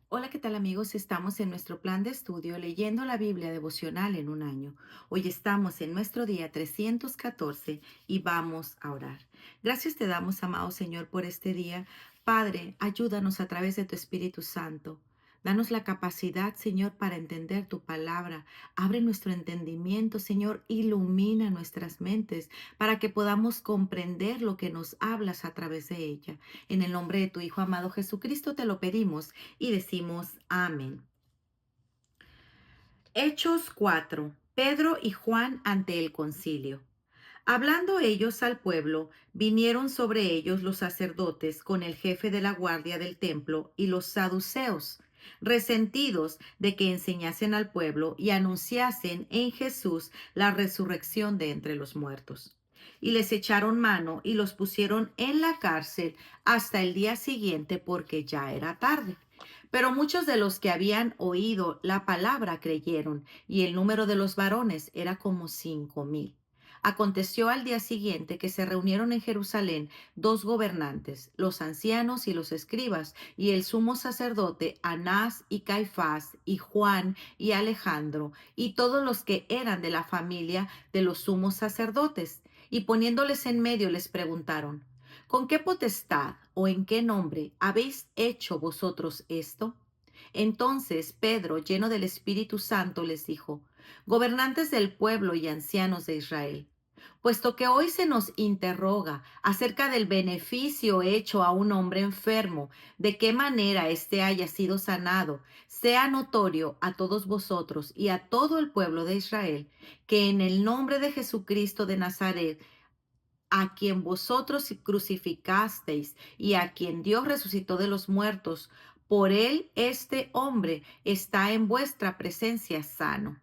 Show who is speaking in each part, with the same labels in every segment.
Speaker 1: Hola, ¿qué tal amigos? Estamos en nuestro plan de estudio leyendo la Biblia devocional en un año. Hoy estamos en nuestro día 314 y vamos a orar. Gracias te damos, amado Señor, por este día. Padre, ayúdanos a través de tu Espíritu Santo. Danos la capacidad, Señor, para entender tu palabra. Abre nuestro entendimiento, Señor, ilumina nuestras mentes para que podamos comprender lo que nos hablas a través de ella. En el nombre de tu Hijo amado Jesucristo te lo pedimos y decimos amén. Hechos 4. Pedro y Juan ante el concilio. Hablando ellos al pueblo, vinieron sobre ellos los sacerdotes con el jefe de la guardia del templo y los saduceos, resentidos de que enseñasen al pueblo y anunciasen en Jesús la resurrección de entre los muertos. Y les echaron mano y los pusieron en la cárcel hasta el día siguiente porque ya era tarde. Pero muchos de los que habían oído la palabra creyeron, y el número de los varones era como 5,000. Aconteció al día siguiente que se reunieron en Jerusalén dos gobernantes, los ancianos y los escribas, y el sumo sacerdote Anás y Caifás, y Juan y Alejandro, y todos los que eran de la familia de los sumos sacerdotes. Y poniéndoles en medio les preguntaron: ¿Con qué potestad o en qué nombre habéis hecho vosotros esto? Entonces Pedro, lleno del Espíritu Santo, les dijo: Gobernantes del pueblo y ancianos de Israel, puesto que hoy se nos interroga acerca del beneficio hecho a un hombre enfermo, de qué manera éste haya sido sanado, sea notorio a todos vosotros y a todo el pueblo de Israel, que en el nombre de Jesucristo de Nazaret, a quien vosotros crucificasteis y a quien Dios resucitó de los muertos, por él este hombre está en vuestra presencia sano.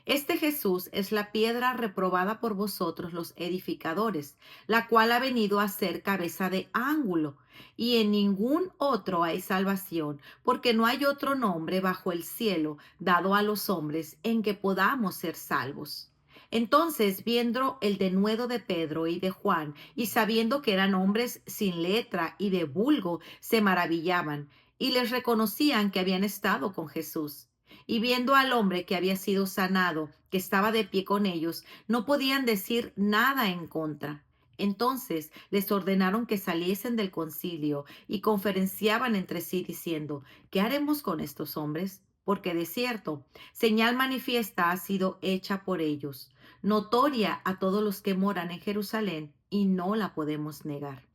Speaker 1: Este Jesús es la piedra reprobada por vosotros los edificadores, la cual ha venido a ser cabeza de ángulo, y en ningún otro hay salvación, porque no hay otro nombre bajo el cielo dado a los hombres en que podamos ser salvos. Entonces, viendo el denuedo de Pedro y de Juan, y sabiendo que eran hombres sin letra y de vulgo, se maravillaban, y les reconocían que habían estado con Jesús. Y viendo al hombre que había sido sanado, que estaba de pie con ellos, no podían decir nada en contra. Entonces les ordenaron que saliesen del concilio y conferenciaban entre sí diciendo: ¿Qué haremos con estos hombres? Porque de cierto, señal manifiesta ha sido hecha por ellos, notoria a todos los que moran en Jerusalén, y no la podemos negar.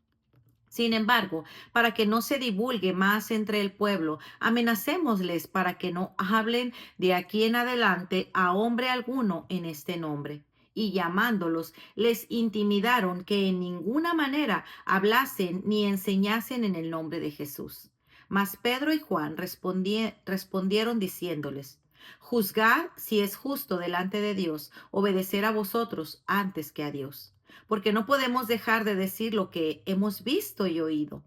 Speaker 1: Sin embargo, para que no se divulgue más entre el pueblo, amenacémosles para que no hablen de aquí en adelante a hombre alguno en este nombre. Y llamándolos, les intimidaron que en ninguna manera hablasen ni enseñasen en el nombre de Jesús. Mas Pedro y Juan respondieron diciéndoles: Juzgad si es justo delante de Dios obedecer a vosotros antes que a Dios, porque no podemos dejar de decir lo que hemos visto y oído.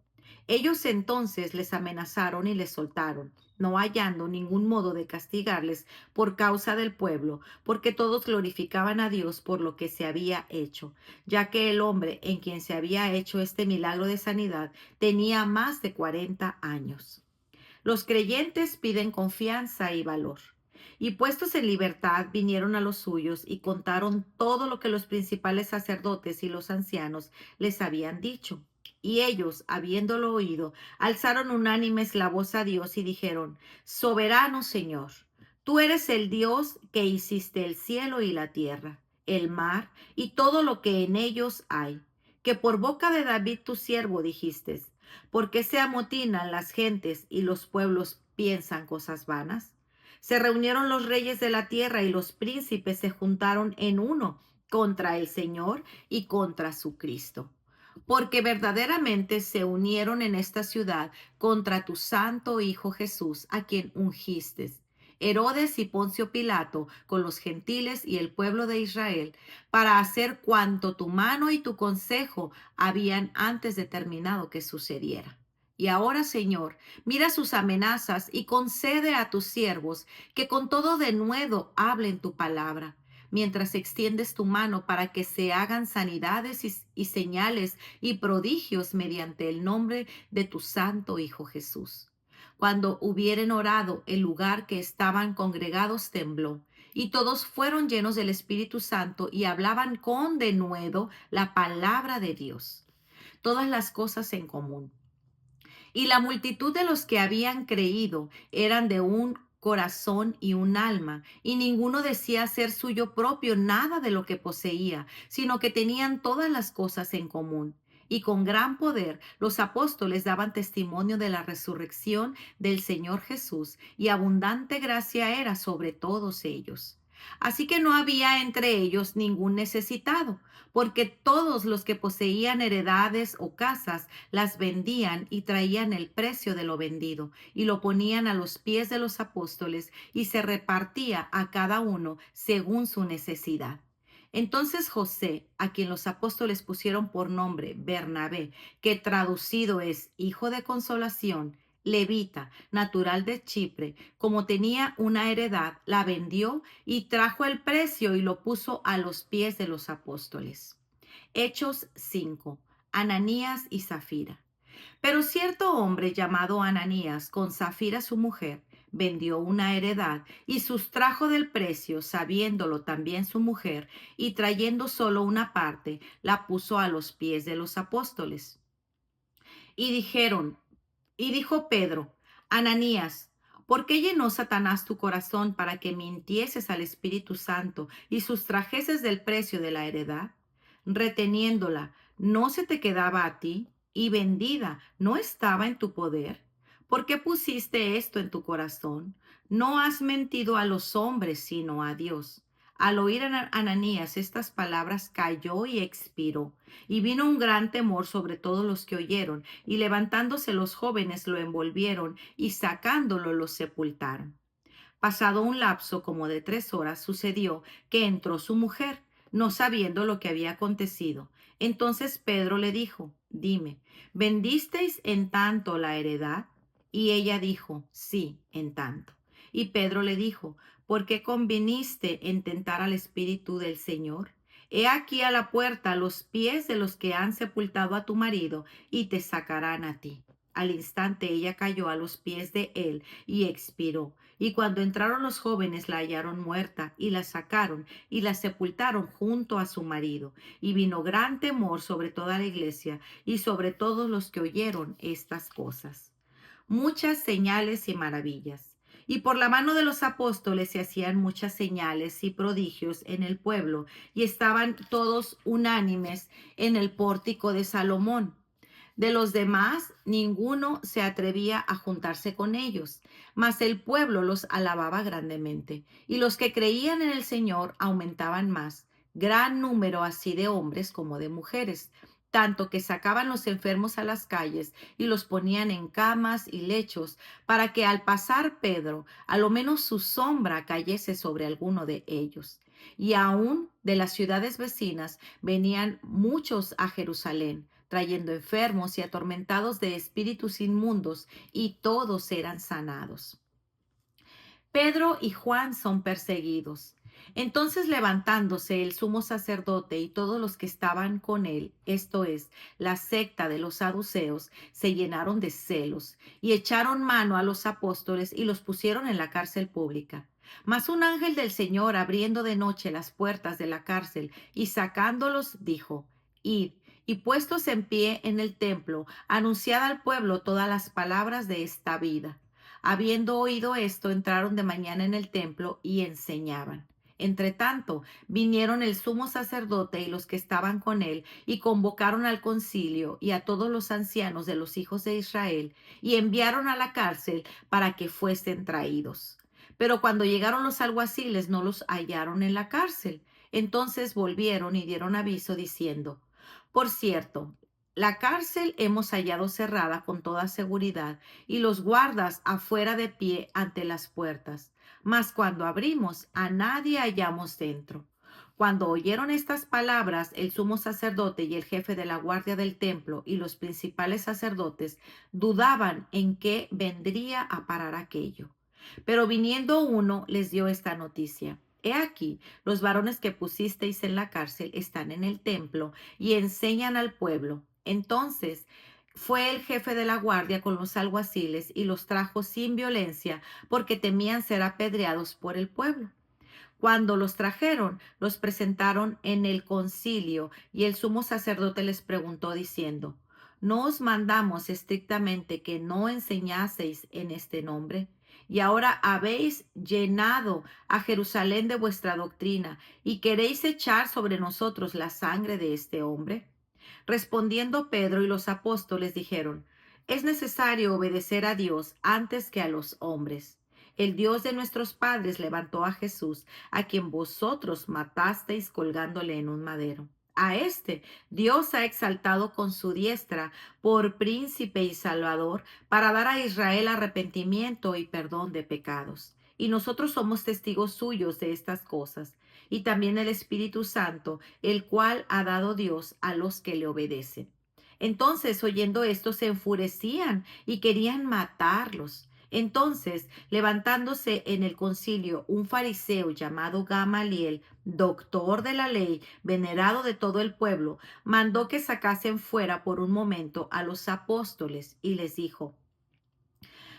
Speaker 1: Ellos entonces les amenazaron y les soltaron, no hallando ningún modo de castigarles por causa del pueblo, porque todos glorificaban a Dios por lo que se había hecho, ya que el hombre en quien se había hecho este milagro de sanidad tenía más de 40 años. Los creyentes piden confianza y valor. Y puestos en libertad, vinieron a los suyos y contaron todo lo que los principales sacerdotes y los ancianos les habían dicho. Y ellos, habiéndolo oído, alzaron unánimes la voz a Dios y dijeron: Soberano Señor, tú eres el Dios que hiciste el cielo y la tierra, el mar y todo lo que en ellos hay, que por boca de David tu siervo dijiste: ¿Por qué se amotinan las gentes y los pueblos piensan cosas vanas? Se reunieron los reyes de la tierra y los príncipes se juntaron en uno contra el Señor y contra su Cristo. Porque verdaderamente se unieron en esta ciudad contra tu santo Hijo Jesús, a quien ungiste, Herodes y Poncio Pilato, con los gentiles y el pueblo de Israel, para hacer cuanto tu mano y tu consejo habían antes determinado que sucediera. Y ahora, Señor, mira sus amenazas y concede a tus siervos que con todo denuedo hablen tu palabra, mientras extiendes tu mano para que se hagan sanidades y señales y prodigios mediante el nombre de tu santo Hijo Jesús. Cuando hubieren orado, el lugar que estaban congregados tembló, y todos fueron llenos del Espíritu Santo y hablaban con denuedo la palabra de Dios. Todas las cosas en común. Y la multitud de los que habían creído eran de un corazón y un alma, y ninguno decía ser suyo propio nada de lo que poseía, sino que tenían todas las cosas en común. Y con gran poder los apóstoles daban testimonio de la resurrección del Señor Jesús, y abundante gracia era sobre todos ellos. Así que no había entre ellos ningún necesitado, porque todos los que poseían heredades o casas las vendían y traían el precio de lo vendido y lo ponían a los pies de los apóstoles, y se repartía a cada uno según su necesidad. Entonces José, a quien los apóstoles pusieron por nombre Bernabé, que traducido es hijo de consolación, levita, natural de Chipre, como tenía una heredad, la vendió y trajo el precio y lo puso a los pies de los apóstoles. Hechos 5. Ananías y Zafira. Pero cierto hombre llamado Ananías, con Zafira su mujer, vendió una heredad y sustrajo del precio, sabiéndolo también su mujer, y trayendo solo una parte, la puso a los pies de los apóstoles. Y dijeron, y dijo Pedro, Ananías, ¿por qué llenó Satanás tu corazón para que mintieses al Espíritu Santo y sustrajeses del precio de la heredad? Reteniéndola, ¿no se te quedaba a ti? Y vendida, ¿no estaba en tu poder? ¿Por qué pusiste esto en tu corazón? No has mentido a los hombres, sino a Dios. Al oír Ananías estas palabras, cayó y expiró. Y vino un gran temor sobre todos los que oyeron, y levantándose los jóvenes lo envolvieron, y sacándolo lo sepultaron. Pasado un lapso como de 3 horas, sucedió que entró su mujer, no sabiendo lo que había acontecido. Entonces Pedro le dijo, dime, ¿vendisteis en tanto la heredad? Y ella dijo, sí, en tanto. Y Pedro le dijo, ¿por qué conviniste en tentar al Espíritu del Señor? He aquí a la puerta los pies de los que han sepultado a tu marido, y te sacarán a ti. Al instante ella cayó a los pies de él y expiró. Y cuando entraron los jóvenes la hallaron muerta, y la sacaron y la sepultaron junto a su marido. Y vino gran temor sobre toda la iglesia y sobre todos los que oyeron estas cosas. Muchas señales y maravillas. Y por la mano de los apóstoles se hacían muchas señales y prodigios en el pueblo, y estaban todos unánimes en el pórtico de Salomón. De los demás, ninguno se atrevía a juntarse con ellos, mas el pueblo los alababa grandemente, y los que creían en el Señor aumentaban más, gran número así de hombres como de mujeres, tanto que sacaban los enfermos a las calles y los ponían en camas y lechos, para que al pasar Pedro, a lo menos su sombra cayese sobre alguno de ellos. Y aún de las ciudades vecinas venían muchos a Jerusalén, trayendo enfermos y atormentados de espíritus inmundos, y todos eran sanados. Pedro y Juan son perseguidos. Entonces levantándose el sumo sacerdote y todos los que estaban con él, esto es, la secta de los saduceos, se llenaron de celos y echaron mano a los apóstoles y los pusieron en la cárcel pública. Mas un ángel del Señor, abriendo de noche las puertas de la cárcel y sacándolos, dijo, Id, y puestos en pie en el templo, anunciad al pueblo todas las palabras de esta vida. Habiendo oído esto, entraron de mañana en el templo y enseñaban. Entretanto, vinieron el sumo sacerdote y los que estaban con él, y convocaron al concilio y a todos los ancianos de los hijos de Israel, y enviaron a la cárcel para que fuesen traídos. Pero cuando llegaron los alguaciles, no los hallaron en la cárcel. Entonces volvieron y dieron aviso diciendo, por cierto, la cárcel hemos hallado cerrada con toda seguridad, y los guardas afuera de pie ante las puertas. Mas cuando abrimos, a nadie hallamos dentro. Cuando oyeron estas palabras, el sumo sacerdote y el jefe de la guardia del templo y los principales sacerdotes dudaban en qué vendría a parar aquello. Pero viniendo uno, les dio esta noticia. He aquí, los varones que pusisteis en la cárcel están en el templo y enseñan al pueblo. Entonces Fue el jefe de la guardia con los alguaciles y los trajo sin violencia porque temían ser apedreados por el pueblo. Cuando los trajeron, los presentaron en el concilio y el sumo sacerdote les preguntó diciendo, ¿no os mandamos estrictamente que no enseñaseis en este nombre? Y ahora habéis llenado a Jerusalén de vuestra doctrina y queréis echar sobre nosotros la sangre de este hombre. Respondiendo Pedro y los apóstoles dijeron, es necesario obedecer a Dios antes que a los hombres. El Dios de nuestros padres levantó a Jesús, a quien vosotros matasteis colgándole en un madero. A este Dios ha exaltado con su diestra por príncipe y salvador para dar a Israel arrepentimiento y perdón de pecados. Y nosotros somos testigos suyos de estas cosas, y también el Espíritu Santo, el cual ha dado Dios a los que le obedecen. Entonces, oyendo esto, se enfurecían y querían matarlos. Entonces, levantándose en el concilio un fariseo llamado Gamaliel, doctor de la ley, venerado de todo el pueblo, mandó que sacasen fuera por un momento a los apóstoles y les dijo,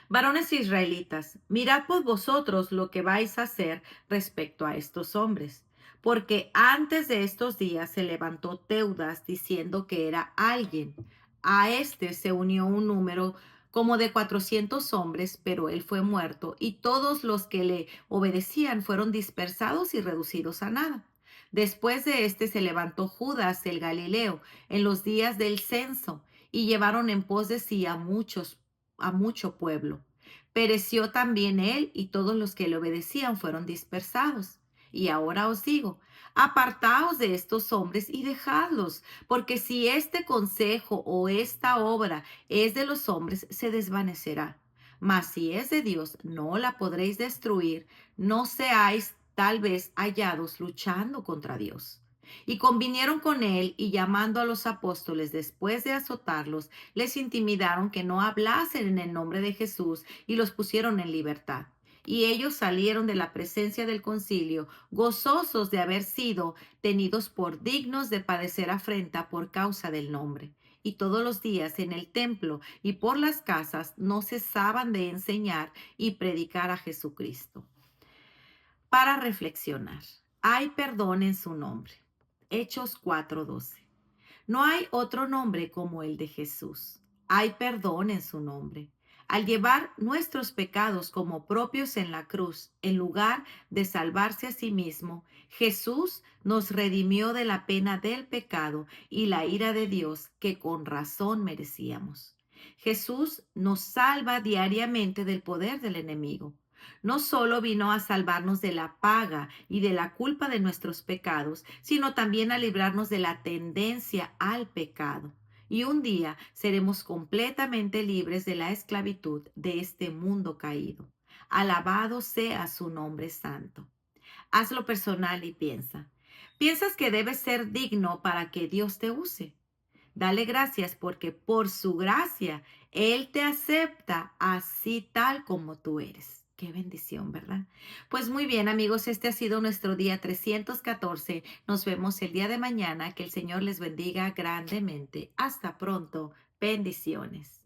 Speaker 1: varones israelitas, mirad por vosotros lo que vais a hacer respecto a estos hombres. Porque antes de estos días se levantó Teudas diciendo que era alguien. A este se unió un número como de 400 hombres, pero él fue muerto y todos los que le obedecían fueron dispersados y reducidos a nada. Después de este se levantó Judas el Galileo en los días del censo y llevaron en pos de sí a mucho pueblo. Pereció también él y todos los que le obedecían fueron dispersados. Y ahora os digo, apartaos de estos hombres y dejadlos, porque si este consejo o esta obra es de los hombres, se desvanecerá. Mas si es de Dios, no la podréis destruir, no seáis tal vez hallados luchando contra Dios. Y convinieron con él y llamando a los apóstoles después de azotarlos, les intimidaron que no hablasen en el nombre de Jesús y los pusieron en libertad. Y ellos salieron de la presencia del concilio, gozosos de haber sido tenidos por dignos de padecer afrenta por causa del nombre. Y todos los días en el templo y por las casas no cesaban de enseñar y predicar a Jesucristo. Para reflexionar, hay perdón en su nombre. Hechos 4:12. No hay otro nombre como el de Jesús. Hay perdón en su nombre. Al llevar nuestros pecados como propios en la cruz, en lugar de salvarse a sí mismo, Jesús nos redimió de la pena del pecado y la ira de Dios que con razón merecíamos. Jesús nos salva diariamente del poder del enemigo. No solo vino a salvarnos de la paga y de la culpa de nuestros pecados, sino también a librarnos de la tendencia al pecado. Y un día seremos completamente libres de la esclavitud de este mundo caído. Alabado sea su nombre santo. Hazlo personal y piensa. ¿Piensas que debes ser digno para que Dios te use? Dale gracias porque por su gracia Él te acepta así tal como tú eres. Qué bendición, ¿verdad? Pues muy bien, amigos, este ha sido nuestro día 314. Nos vemos el día de mañana. Que el Señor les bendiga grandemente. Hasta pronto. Bendiciones.